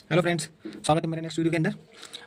Hello friends, स्वागत है मेरे नेक्स्ट वीडियो के अंदर।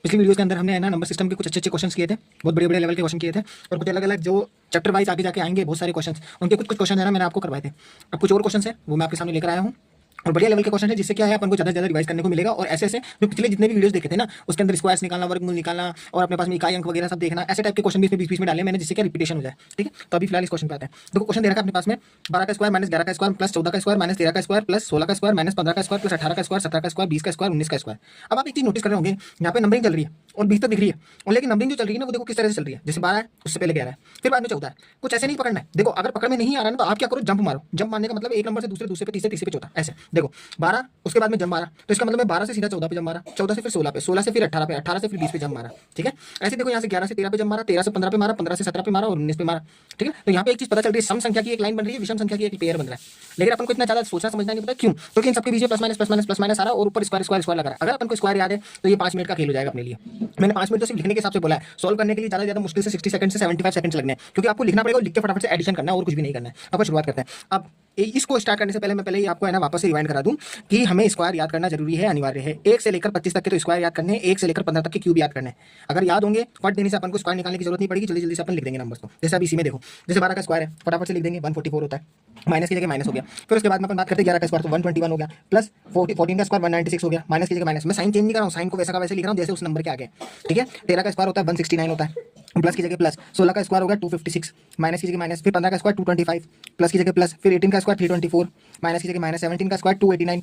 पिछली वीडियो के अंदर हमने है ना नंबर सिस्टम के कुछ अच्छे अच्छे क्वेश्चंस किए थे, बहुत बड़े बड़े लेवल के क्वेश्चन किए थे और कुछ अलग अलग जो चैप्टर वाइज आगे जाके आएंगे बहुत सारे क्वेश्चंस, उनके कुछ कुछ क्वेश्चन है ना मैंने आपको करवाए थे। अब कुछ और क्वेश्चन है वो मैं आपके सामने लेकर आया हूँ और बढ़िया लेवल के क्वेश्चन है, जिससे क्या है अपन को ज़्यादा से ज़्यादा रिवाइज करने को मिलेगा। और ऐसे ऐसे जो पिछले जितने भी वीडियोस देखे थे ना उसके अंदर स्क्वायर्स निकालना, वर्गमूल निकालना और अपने पास में इकाई अंक वगैरह सब देखना, ऐसे टाइप के क्वेश्चन भी इसमें बीच बीच में डाले मैंने, जिससे क्या रिपीटेशन हो जाए। ठीक है, तो अभी फिलहाल इस क्वेश्चन पे आते हैं। देखो क्वेश्चन दे रखा है अपने पास में 12 का स्क्वायर माइनस 11 का स्क्वायर प्लस 14 का स्क्वायर माइनस 13 का स्क्वायर प्लस 16 का स्क्वायर माइनस 15 का स्क्वायर प्लस 18 का स्क्वायर 17 का स्क्वायर 20 का स्क्वायर 19 का स्क्वायर। अब आप एक चीज नोटिस कर रहे होंगे, यहाँ पे नंबरिंग चल रही है और 20 तक दिख रही है, और लेकिन नंबरिंग जो चल रही है ना वो देखो किस तरह से चल रही है। जैसे 12 है उससे पहले 11 है फिर बाद में 14 है, कुछ ऐसे नहीं पकड़ना है। देखो अगर पकड़ में नहीं आ रहा है ना तो आप क्या करो, जंप मारो। जंप मारने का मतलब एक नंबर से दूसरे, दूसरे पे तीसरे, तीसरे पे चौथा, ऐसे। देखो 12 उसके बाद में जंप मारा तो इसका मतलब मैं 12 से सीधा 14 पे जंप मारा, 14 से फिर 16 पे, 16 से फिर 18 पे, 18 से फिर 20 पे जंप मारा। ठीक है, ऐसे देखो यहाँ से 11 से 13 पे जंप मारा, 13 से 15 पे मारा, 15 से 17 पे मारा और 19 पे मारा। ठीक है, तो यहाँ पे एक चीज पता चल रही है, सम संख्या की एक लाइन बन रही है, विषम संख्या की एक पेयर बन रहा है। लेकिन अपन को इतना ज्यादा सोचना समझना नहीं पता क्यों, क्योंकि इन सबके बीच में plus minus plus minus plus minus आ रहा है और ऊपर स्क्वायर स्क्वायर स्क्वायर लगा रहा है। अगर अपन को स्क्वायर याद है तो ये 5 मिनट का खेल हो जाएगा अपने लिए। मैंने 5 मिनट तो सिर्फ लिखने के हिसाब से बोला है, सॉल्व करने के लिए ज्यादा मुश्किल से 60 सेकंड से 75 सेकंड लगने हैं, क्योंकि आपको लिखना पड़ेगा और लिख के फटाफट से एडिशन करना है और कुछ भी नहीं करना है। अब शुरुआत करते हैं। अब इसको स्टार्ट करने से पहले मैं ही आपको है ना वापस से रिवाइंड करा दूं कि हमें स्क्वायर याद करना जरूरी है, अनिवार्य है। 1 से लेकर 25 तक के तो स्क्वायर याद करने हैं, 1 से लेकर 15 तक के क्यूब याद करने हैं। अगर याद होंगे फट देने से अपन को स्क्वायर निकालने की जरूरत नहीं पड़ेगी, जल्दी जल्दी से अपन लिख देंगे नंबर्स को। जैसे अभी इसी में देखो, जैसे 12 का स्क्वायर है फटाफट से लिख देंगे, 144 होता है, माइनस की जगह माइनस हो गया। फिर उसके बाद में अपन बात करते हैं 11 का स्क्वायर तो 121 हो गया, प्लस 14 का स्क्वायर 196 हो गया, माइनस की जगह माइनस। मैं साइन चेंज नहीं कर रहा हूँ, साइन को वैसा का वैसे लिख रहा हूँ जैसे उस नंबर के आगे। ठीक है, 13 का स्क्वायर होता है 169 होता है, प्लस की जगह प्लस, 16 का स्क्वायर हो गया 256, माइनस की जगह माइनस, फिर 15 का स्क्वायर 225, प्लस की जगह प्लस, फिर 18 का स्क्वायर 324, माइनस की जगह माइनस, 17 का स्क्वायर 289।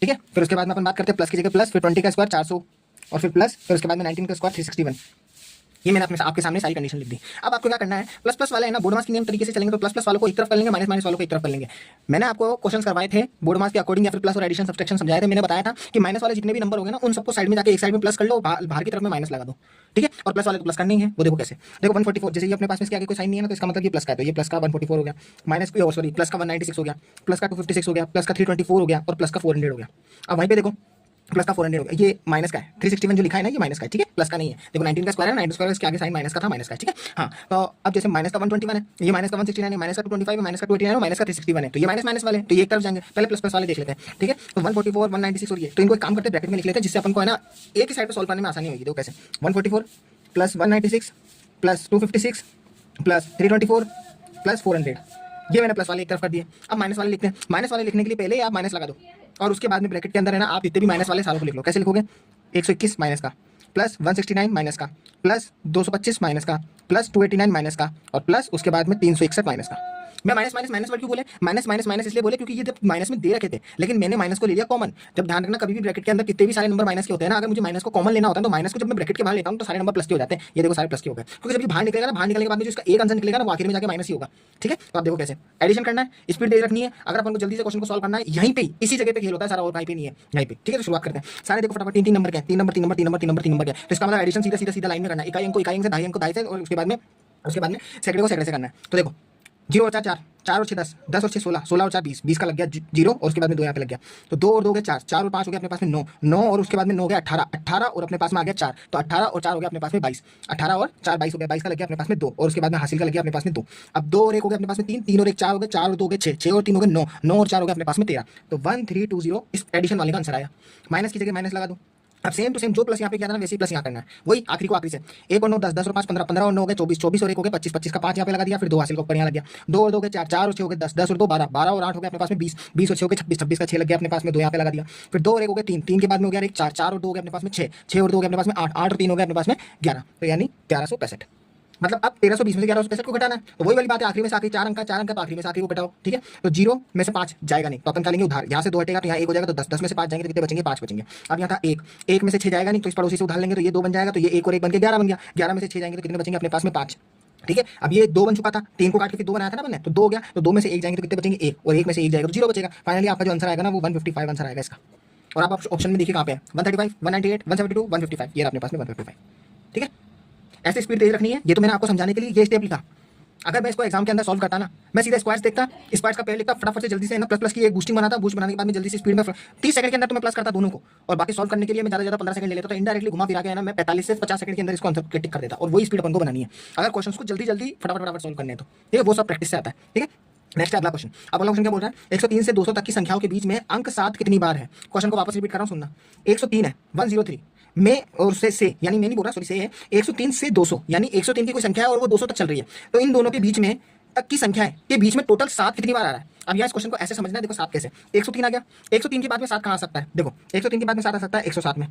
ठीक है, फिर उसके बाद में अपन बात करते हैं प्लस की जगह प्लस, फिर 20 का स्क्वायर 400 और फिर प्लस, फिर उसके बाद में 19 का स्क्वायर 361। ये मैंने अपने आपके सामने सारी कंडीशन लिख दी। अब आपको क्या करना है, प्लस प्लस वाले है ना बोर्ड मास के नियम तरीके से चलेंगे तो प्लस प्लस वालों को एक तरफ कर लेंगे, माइनस माइनस वालों को एक तरफ कर लेंगे। मैंने आपको क्वेश्चंस करवाए थे बोर्ड मास के अकॉर्डिंग या फिर प्लस और एडिशन सब्सट्रैक्शन समझाए थे। मैंने बताया था कि माइनस वाले जितने भी नंबर हो गए ना उन सबको साइड में जाके एक साइड में प्लस कर लो, बाहर की तरफ में माइनस लगा दो। ठीक है, और प्लस वाले को प्लस करनी है, वो देखो कैसे। देखो 144 जैसे ये अपने पास में इसके आगे कोई साइन नहीं है ना तो इसका मतलब ये प्लस का है, तो ये प्लस का 144 हो गया, माइनस की सॉरी प्लस का 196 हो गया, प्लस का 256 हो गया, प्लस का 324 हो गया और प्लस का 400 हो गया। अब वहीं पे देखो प्लस का 400 हो गया, ये माइनस का है, 361 जो लिखा है ना ये माइनस का है। ठीक है, प्लस का नहीं है। देखो 19 का स्क्वायर है, 19 स्क्वायर इसके आगे साइन माइनस का था, माइनस का है। ठीक है, हाँ तो अब जैसे माइनस का 121 है, ये माइनस का 169 है, माइनस का 225 है, माइनस का 289 है, माइनस का 361 है, तो ये माइनस माइनस वाले तो ये एक तरफ जाएंगे। पहले प्लस प्लस वाले देख लेते हैं। ठीक है, तो 144 196 और ये तो इनको एक काम करते हैं ब्रैकेट में लिख लेते हैं, जिससे अपन को है ना एक ही साइड पे सॉल्व करने में आसानी होगी। देखो कैसे, 144 प्लस 196 प्लस 256 प्लस 324 प्लस 400, ये मैंने प्लस वाले एक तरफ कर दिए। अब माइनस वाले लिखते हैं। माइनस वाले लिखने के लिए पहले आप माइनस लगा दो और उसके बाद में ब्रैकेट के अंदर है ना आप जितने भी माइनस वाले सारों को लिख लो। कैसे लिखोगे, 121 माइनस का, प्लस 169 माइनस का, प्लस 225 माइनस का, प्लस 289 माइनस का और प्लस उसके बाद में 361 माइनस का। मैं माइनस माइनस माइनस वर्ड क्यों बोले, माइनस माइनस माइनस इसलिए बोले क्योंकि ये जब माइनस में दे रखे थे लेकिन मैंने माइनस को ले लिया कॉमन। जब ध्यान रखना कभी भी ब्रैकेट के अंदर कितने भी सारे नंबर माइनस के होते हैं ना, अगर मुझे माइनस को कॉमन लेना होता है तो माइनस को जब मैं ब्रैकेट के बाहर लेता हूं तो सारे नंबर प्लस के हो जाते हैं। ये देखो सारे प्लस के हो गए, क्योंकि जब ये बाहर निकलेगा ना, बाहर निकलने के बाद में जो इसका एक आंसर निकलेगा ना वो आखिर में जाके माइनस ही होगा। ठीक है, तो आप देखो कैसे एडिशन करना है, स्पीड दे रखनी है। अगर अपन को जल्दी से क्वेश्चन को सॉल्व करना है यहीं पे इसी जगह पे खेल होता है सारा, और कहीं पे नहीं है, यहीं पे। ठीक है, तो शुरुआत करते हैं। सारे देखो फटाफट 3 नंबर के, 3 number 3 number 3 number 3 number 3 number के, तो इसका मतलब एडिशन सीधा सीधा सीधा लाइन में करना है। इकाई अंक को इकाई अंक से, दहाई अंक को दहाई से और उसके बाद में सेकंड को सेकंड से करना है। तो देखो 0 और 4 4, 4 और 6 10, 10 और 6 16, 16 और 4 20, 20 का लग गया 0 और उसके बाद में 2 यहाँ पे लग गया, तो 2 और 2 हो गए 4, 4 और 5 हो गया अपने पास में 9, 9 और उसके बाद में 9 हो गया 18, 18 और अपने पास में आ गया 4, तो 18 और 4 हो गया अपने पास में 22, 18 और 4 22 हो गया, 22 का लग गया अपने पास में 2 और उसके बाद में हासिल का लग गया अपने पास में 2। अब 2 और 1 हो गया अपने पास में 3, 3 और 1 4 हो गए, 4 और 2 हो गए 6, 6 और 3 हो गए 9, 9 और 4 हो गया अपने पास में 13, तो 1320 इस एडिशन वाले का आंसर आया। माइनस की जगह माइनस लगा दो। अब सेम टू सेम जो प्लस यहाँ पे किया था ना वैसे ही प्लस यहाँ करना है, वही आखिरी को आखिरी से। 1 और 9 10, 10 और 5 15, 15 और 9 हो गए 24, 24 और 1 हो गए 25, 25 का 5 यहाँ पे लगा दिया, फिर 2 हासिल का ऊपर यहाँ लग गया, 2 और 2 हो गए 4, 4 और 6 हो गए 10, 10 और 2 12, 12 और 8 हो गया अपने पास में 20, 20 और 6 हो गए 26, 26 का 6 लग गया अपने पास में 2 यहाँ पे लगा दिया, फिर 2 और 1 हो गए 3, 3 के बाद में हो गया 1 4, 4 और 2 हो गए अपने पास में 6, 6 और 2 हो गए अपने पास में 8, 8 और 3 हो गए अपने पास में 11, तो यानी 1165। मतलब अब 1320 में से 1165 को घटाना है, तो वही वाली बात है, आखिरी में से आखिरी 4 अंक का, 4 अंक का तो आखिरी में से आखिरी को घटाओ। ठीक है, तो 0 में से 5 जाएगा नहीं तो अपन निकालेंगे उधार, यहाँ से 2 हटेगा तो यहाँ 1 हो जाएगा, तो 10, 10 में से 5 जाएंगे तो कितने बचेंगे, 5 बचेंगे। अब यहाँ था 1, 1 में से 6 जाएगा नहीं तो इस पड़ोसी से उधार लेंगे तो ये 2 बन जाएगा, तो ये 1 और 1 बन के 11 बन गया, 11 में से 6 जाएंगे तो कितने बचेंगे अपने पास में 5। ठीक है, अब ये 2 बन चुका था, 3 को काट के फिर 2 बनाया था ना बनने, तो 2 हो गया, तो 2 में से 1 जाएंगे तो कितने बचेंगे 1 और 1 में से 1 जाएगा तो 0 बचेगा। फाइनली आपका जो आंसर आएगा ना वो 155 आंसर आएगा इसका। और आप ऑप्शन में देखिए कहाँ पे है, 135 198 172 155, ये अपने पास में 155। ठीक है, ऐसे स्पीड तेज रखनी है, ये तो मैंने आपको समझाने के लिए ये स्टेप लिखा। अगर मैं इसको एग्जाम के अंदर सॉल्व करता ना, मैं सीधा स्क्वायर्स देखता, स्क्वायर्स का पेड़ लिखता, फटाफट से जल्दी से ना प्लस प्लस की एक बूस्टिंग बनाता, बूस्ट बनाने के बाद में जल्दी से स्पीड में 30 सेकंड के अंदर तो मैं प्लस करता दोनों को, और बाकी सॉल्व करने के लिए मैं ज़्यादा 15 सेकंड ले लेता, तो इनडायरेक्टली घुमा फिरा के है ना मैं 45 से 50 सेकंड के अंदर इसको आंसर टिक कर देता, और वही स्पीड अपन को बनानी है अगर क्वेश्चन को जल्दी जल्दी फटाफट फटाफट सॉल्व करने हैं तो। ठीक है, वो सब प्रैक्टिस से आता है। ठीक है, नेक्स्ट अगला क्वेश्चन। अब अगला क्वेश्चन क्या बोल रहा है, 103 से 200 तक की संख्याओं के बीच में अंक 7 कितनी बार है। क्वेश्चन को वापस रिपीट कर रहा हूँ, सुनना। 103 है, 103 में, और से यानी मैं नहीं बोल रहा, सॉरी, से है 103 से 200, यानी 103 की कोई संख्या है और वो 200 तक चल रही है, तो इन दोनों के बीच में तक की संख्या है के बीच में टोटल 7 कितनी बार आ रहा है। अब यहाँ इस क्वेश्चन को ऐसे समझना है, देखो 7 कैसे, 103 आ गया, 103 के बाद में 7 कहाँ आ सकता है, देखो 103 के बाद में 7 आ सकता है 107 में,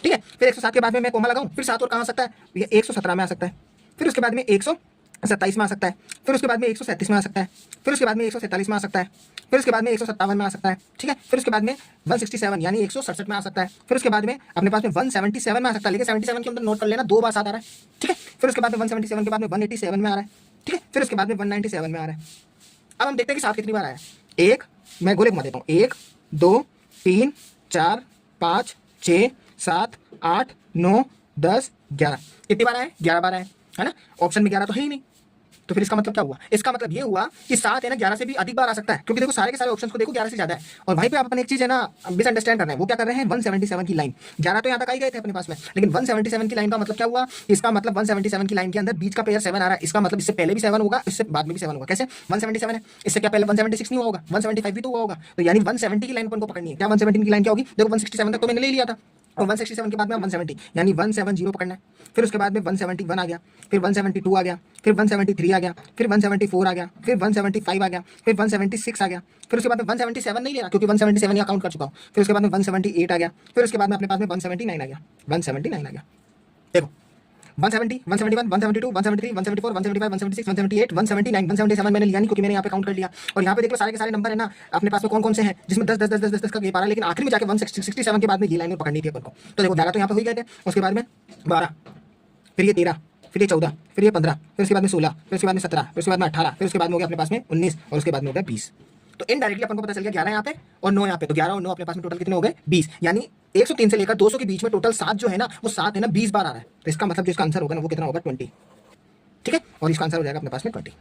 ठीक है। फिर 107 के बाद में मैं कोमा लगाऊं, फिर 7 और कहाँ आ सकता है, ये 117 में आ सकता है, फिर उसके बाद में 127 में आ सकता है, फिर उसके बाद में 137 में आ सकता है, फिर उसके बाद में 147 में आ सकता है, फिर उसके बाद में 157 में आ सकता है, ठीक है। फिर उसके बाद में 167 यानी 167 में आ सकता है, फिर उसके बाद में अपने पास में 177 में आ सकता है, लेकिन 77 के अंदर नोट कर लेना 2 बार 7 आ रहा है, ठीक है। फिर उसके बाद में 177 के बाद में 187 में आ रहा है, ठीक है। फिर उसके बाद में 197 में आ रहा है। अब हम देखते हैं कि 7 कितनी बार आया। एक, मैं गोले घुमा देता हूँ, 1 2 3 4 5 6 7 8 9 10 11, कितनी बार आए, 11 बार आए, है ना। ऑप्शन में 11 तो है ही नहीं, तो फिर इसका मतलब क्या हुआ, इसका मतलब ये हुआ कि 7 है ना 11 से भी अधिक बार आ सकता है, क्योंकि देखो सारे के सारे ऑप्शंस को देखो 11 से ज्यादा है। और वहीं पे आप अपने एक चीज है ना मिसअंडरस्टैंड कर रहे हैं, वो क्या कर रहे हैं, 177 की लाइन, 11 तो यहाँ तक आई गए थे अपने पास में, लेकिन 177 की लाइन का मतलब क्या हुआ, इसका मतलब 177 की लाइन के अंदर बीच का पेयर 7 आ रहा है, इसका मतलब इससे पहले भी 7 होगा, इससे बाद में भी 7 होगा। कैसे, 177 है, इससे क्या पहले 176 नहीं हुआ होगा, 175 भी तो हुआ होगा, तो यानी 170 की लाइन को पकड़नी है। क्या 170 की लाइन क्या होगी, देखो 167 तक तो मैंने ले लिया था, और 167 के बाद में 170 यानी 170 पकड़ना है। फिर उसके बाद में 171 आ गया, फिर 172 आ गया, फिर 173 आ गया, फिर 174 आ गया, फिर 175 आ गया, फिर 176 आ गया, फिर उसके बाद में 177 नहीं लेना क्योंकि 177 यहाँ काउंट कर चुका हूँ। फिर उसके बाद में 178 आ गया, फिर उसके बाद में अपने पास में 179 आ गया, 179 आ गया। देखो 170, 171, 172, 173, 174, 175, 176, 178, 179, 177 मैंने लिया नहीं क्योंकि मैंने यहाँ पे काउंट कर लिया। और यहाँ पे देख लो सारे के सारे नंबर है ना अपने पास में कौन कौन से हैं जिसमें 10 10 10 10 10 10 का गैप आ रहा है, लेकिन आखिर में जाके 167 के बाद में ये लाइन पकड़नी थी अपन को। तो देखो 11 तो यहाँ पे हो गए थे, उसके बाद में 12, फिर ये 13, फिर ये 14, फिर ये 15, फिर उसके बाद में 16, फिर उसके बाद में 17, फिर उसके बाद में 18, फिर उसके बाद में हो गया अपने पास में 19, और उसके बाद में हो गया 20। तो इनडायरेक्टली अपन को पता चल गया 11 यहाँ पे और 9 यहाँ पे, तो 11 और 9 अपने पास में टोटल कितने हो गए, 20। यानी 103 से लेकर 200 के बीच में टोटल 7 जो है ना वो 7 है ना 20 बार आ रहा है, तो इसका मतलब जो इसका आंसर होगा ना वो कितना होगा, 20, ठीक है। और इसका आंसर हो जाएगा अपने पास में 20।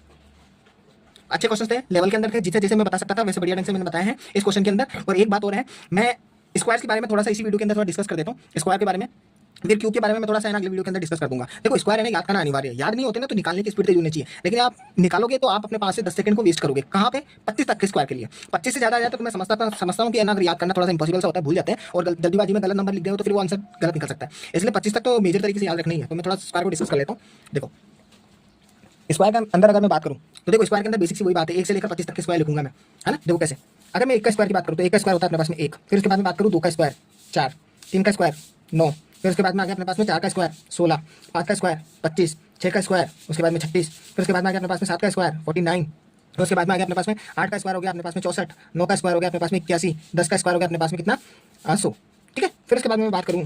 अच्छे क्वेश्चन थे, लेवल के अंदर थे, जिसे जैसे मैं बता सकता था वैसे बढ़िया ढंग से मैंने बताया है इस क्वेश्चन के अंदर। और एक बात और है, मैं स्क्वायर के बारे में थोड़ा सा इसी वीडियो के अंदर थोड़ा डिस्कस कर देता हूँ, स्क्वायर के बारे में, फिर क्यूब के बारे में मैं थोड़ा सा अगले वीडियो के अंदर डिस्कस कर दूंगा। देखो स्क्वायर है ना याद करना अनिवार्य है, याद नहीं होते ना तो निकालने की स्पीड तेज होनी चाहिए, लेकिन आप निकालोगे तो आप अपने पास से 10 सेकंड को वेस्ट करोगे। कहाँ पे, 25 तक के स्क्वायर के लिए। 25 से ज्यादा आ जाए तो मैं समझता हूँ कि अगर याद करना थोड़ा सा इंपॉसिबल सा होता है, भूल जाते हैं, और जल्दीबाजी में गलत नंबर लिख गए तो फिर वो आंसर गलत निकल सकता है। इसलिए 25 तक तो मेजर तरीके से याद रखना ही है। तो मैं थोड़ा स्क्वायर को डिस्कस कर लेता हूँ। देखो स्क्वायर के अंदर अगर मैं बात करूँ तो देखो स्क्वायर के अंदर बेसिक सी वही बात है, 1 से लेकर 25 तक के स्क्वायर लिखूंगा मैं, है ना। देखो कैसे, अगर मैं 1 का स्क्वायर की बात करूँ तो 1 का स्क्वायर होता है अपने पास में 1, फिर उसके बाद में बात करूँ 2 का स्क्वायर 4, 3 का स्क्वायर 9, फिर उसके बाद में आ गया अपने पास में 4 का स्क्वायर 16, 5 का स्क्वायर 25, 6 का स्क्वायर उसके बाद में 36, फिर उसके बाद में आ गया अपने पास में 7 का स्क्वायर 49, फिर उसके बाद में आ गया अपने पास में 8 का स्क्वायर हो गया अपने पास में 64, 9 का स्क्वायर हो गया अपने पास में 81, 10 का स्क्वायर हो गया अपने पास में कितना 100, ठीक है। फिर उसके बाद में बात करूँ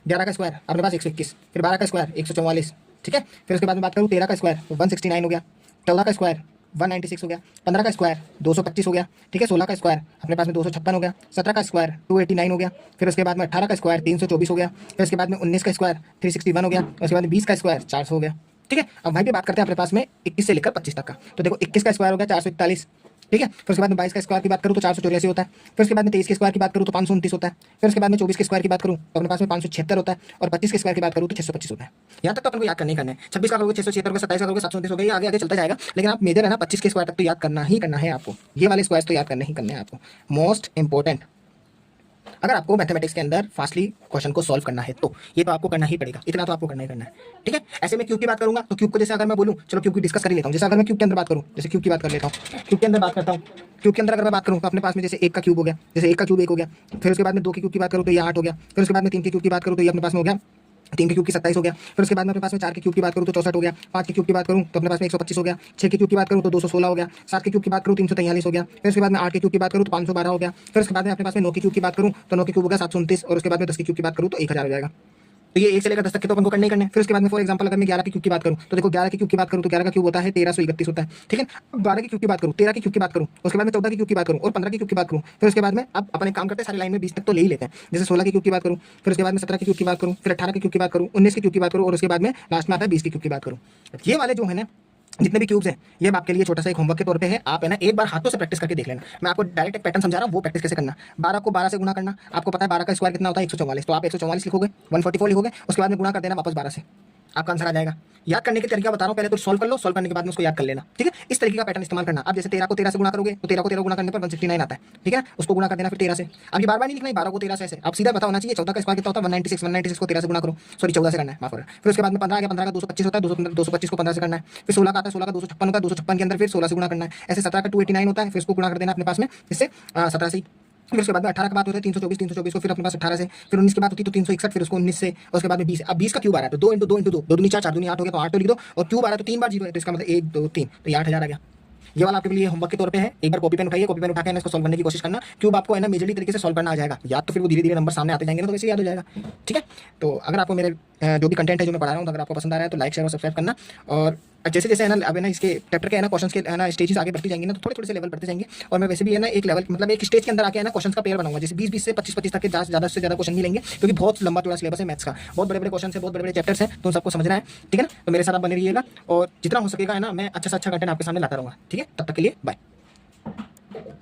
11 का स्क्वायर अपने पास 121, फिर 12 का स्क्वायर 144, ठीक है। फिर उसके बाद में बात करूँ 13 का स्क्वायर 169 हो गया, 14 का स्क्वायर 196 हो गया, 15 का स्क्वायर 225 हो गया, ठीक है। 16 का स्क्वायर अपने पास में 256 हो गया, 17 का स्क्वायर 289 हो गया, फिर उसके बाद में 18 का स्क्वायर 324 हो गया, फिर उसके बाद में 19 का स्क्वायर 361 हो गया, उसके बाद में 20 का स्क्वायर 400 हो गया, ठीक है। अब वहीं पे बात करते हैं अपने पास में 21 से लेकर 25 तक का। तो देखो 21 का स्क्वायर हो गया 441, ठीक है। फिर उसके बाद में 22 का स्क्वायर की बात करूँ तो 484 होता है, फिर उसके बाद में 23 के स्क्वायर की बात करूँ तो 529 होता है, फिर उसके बाद में 24 के स्क्वायर की बात करूँ तो अपने पास में 576 होता है, और 25 के स्क्वायर की बात करूँ तो 625 होता है। यहाँ तक तो अपन को याद करने ही करना है। 26 का करोगे 676 होगा, 27 का करोगे 729 होगा, ये आगे आगे चलता जाएगा, लेकिन आप मेजर है ना 25 के स्क्वायर तक तो याद करना ही करना है आपको, ये वाले स्क्वायर तो याद करने ही करने हैं आपको, मोस्ट इंपॉर्टेंट। अगर आपको मैथमेटिक्स के अंदर फास्टली क्वेश्चन को सॉल्व करना है तो ये तो आपको करना ही पड़ेगा, इतना तो आपको करना ही करना है, ठीक है। ऐसे में क्यूब की बात करूंगा तो क्यूब को जैसे अगर मैं बोलूं, चलो क्यूब की डिस्कस कर ही लेता हूं। जैसे अगर मैं क्यूब के अंदर बात करूं, जैसे क्यूब की बात कर लेता हूं, क्यूब के अंदर बात करता हूं, क्यूब के अंदर अगर मैं बात करूं तो अपने पास में जैसे 1 का क्यूब हो गया, जैसे 1 का क्यूब 1 हो गया, फिर उसके बाद में 2 की क्यूब की बात करूं तो ये 8 हो गया, फिर उसके बाद में 3 की क्यूब की बात करूं तो ये अपने पास में हो गया 3 के क्यूब की 27 हो गया, फिर उसके बाद में अपने पास में 4 के क्यूब की बात करूँ तो 64 हो गया, 5 के क्यूब की बात करूँ तो अपने पास में 125 हो गया, 6 के क्यूब की बात करूँ तो 216 हो गया, 7 के क्यूब की बात करूँ 343 हो गया, फिर उसके बाद में 8 के क्यूब की बात करूँ तो 512 हो गया, फिर उसके बाद में अपने पास में 9 के क्यूब की बात करूँ तो 9 के क्यूब हो गया 729, और उसके बाद में 10 के क्यूब की बात करूँ तो 1000 हो जाएगा। तो ये 1 से लेकर 10 तक के तो अपन को करने ही करने। फिर उसके बाद में फॉर एग्जांपल अगर मैं 11 की क्यूब की बात करूं तो देखो 11 की क्यूब की बात करूं तो 11 का क्यूब होता है 1331 होता है, ठीक है। अब 12 की क्यूब की बात करूं, 13 की क्यूब की बात करूं, उसके बाद में 14 की क्यूब की बात करूं और 15 की क्यूब की बात करूं, फिर उसके बाद में अब अपने काम करते हैं सारी लाइन में 20 तक तो ले ही लेते हैं। जैसे 16 की क्यूब की बात करूं, फिर उसके बाद में 17 की क्यूब की बात करूं, फिर 18 की क्यूब की बात करूं, 19 की क्यूब की बात करूं, और उसके बाद में लास्ट में आता है 20 की क्यूब की बात करूं। ये वाले जो है ना जितने भी क्यूब्स हैं ये आपके लिए छोटा सा एक होमवर्क के तौर पे है, आप है ना एक बार हाथों से प्रैक्टिस करके देख लेना। मैं आपको डायरेक्ट एक पैटर्न समझा रहा हूँ, वो प्रैक्टिस कैसे करना। 12 को 12 से गुणा करना, आपको पता है 12 का स्क्वायर कितना होता है 144, तो आप 144 लिखोगे, 144 लिखोगे, उसके बाद में गुणा कर देना वापस 12 से, आपका आंसर आ जाएगा। याद करने के तरीका बता रहा हूँ, पहले तो सॉल्व कर लो, सॉल्व करने के बाद में उसको याद कर लेना, ठीक है। इस तरीके का पैटर्न इस्तेमाल करना। अब जैसे 13 को 13 से गुणा करोगे तो 13 को 13 गुणा करने पर 169 आता है, ठीक है। उसको गुणा कर देना फिर 13 से। अब ये बार बार नहीं लिखना, 12 को 13 से ऐसे अब सीधा पता होना चाहिए। 14 का स्क्वायर कितना होता है 196, 196 को 13 से गुणा करो, सॉरी 14 से करना है, माफ कर। फिर उसके बाद में 15 आ गया, 15 का 225 होता है, 225 को 15 से करना है। फिर 16 का आता है, 16 का 256 होता है, 256 के अंदर फिर 16 से गुणा करना है। ऐसे 17 का 289 होता है, फिर उसको गुणा कर देना अपने पास में इससे 17 से। फिर उसके बाद में 18 की बात होती है 324, 324 को फिर अपने पास 18 से, फिर 19 की बात होती है तो 361, फिर उसको 19 से, और उसके बाद में 20। अब 20 का क्यूब आ रहा है तो 2 इंटू 2 इंटू 2, 2 दूनी 4, 4 दूनी 8 हो गया, तो 8 तो लिख दो, और क्यूब आ रहा है तो 3 बार 0 है, तो इसका मतलब 1 2 3, तो ये 8000 आ गया। ये वाला आपके लिए होमवर्क के तौर पे है। एक बार कॉपी पेन उठाइए, कॉपी पेन उठा के इसको सॉल्व करने की कोशिश करना। क्यूब आपको है ना मेजरली तरीके से सॉल्व करना आ जाएगा, याद तो फिर वो धीरे धीरे नंबर सामने आते जाएंगे ना, तो वैसे याद हो जाएगा, ठीक है। तो अगर आपको मेरे जो भी कंटेंट है जो मैं पढ़ा रहा हूँ, तो अगर आपको पसंद आ रहा है तो लाइक शेयर और सब्सक्राइब करना। और जैसे जैसे है ना अब है ना इसके चैप्टर के है ना क्वेश्चन के है ना स्टेजेस आगे बढ़ती जाएंगी ना, तो थोड़े थोड़े से लेवल बढ़ते जाएंगे। और मैं वैसे भी है ना एक लेवल मतलब एक स्टेज के अंदर आके है ना क्वेश्चन का पेयर बनाऊंगा, जैसे 20 से 25 तक के ज़्यादा से ज़्यादा क्वेश्चन मिलेंगे, क्योंकि बहुत लंबा चौड़ा सिलेबस है मैथ्स का, बहुत बड़े बड़े क्वेश्चन है, बहुत बड़े बड़े चैप्टर्स हैं, तो सबको समझना है, ठीक है ना। तो मेरे साथ आप बने रहिएगा, और जितना हो सकेगा है ना मैं अच्छा से अच्छा कंटेंट आपके सामने लाता रहूँगा, ठीक है। तब तक के लिए बाय।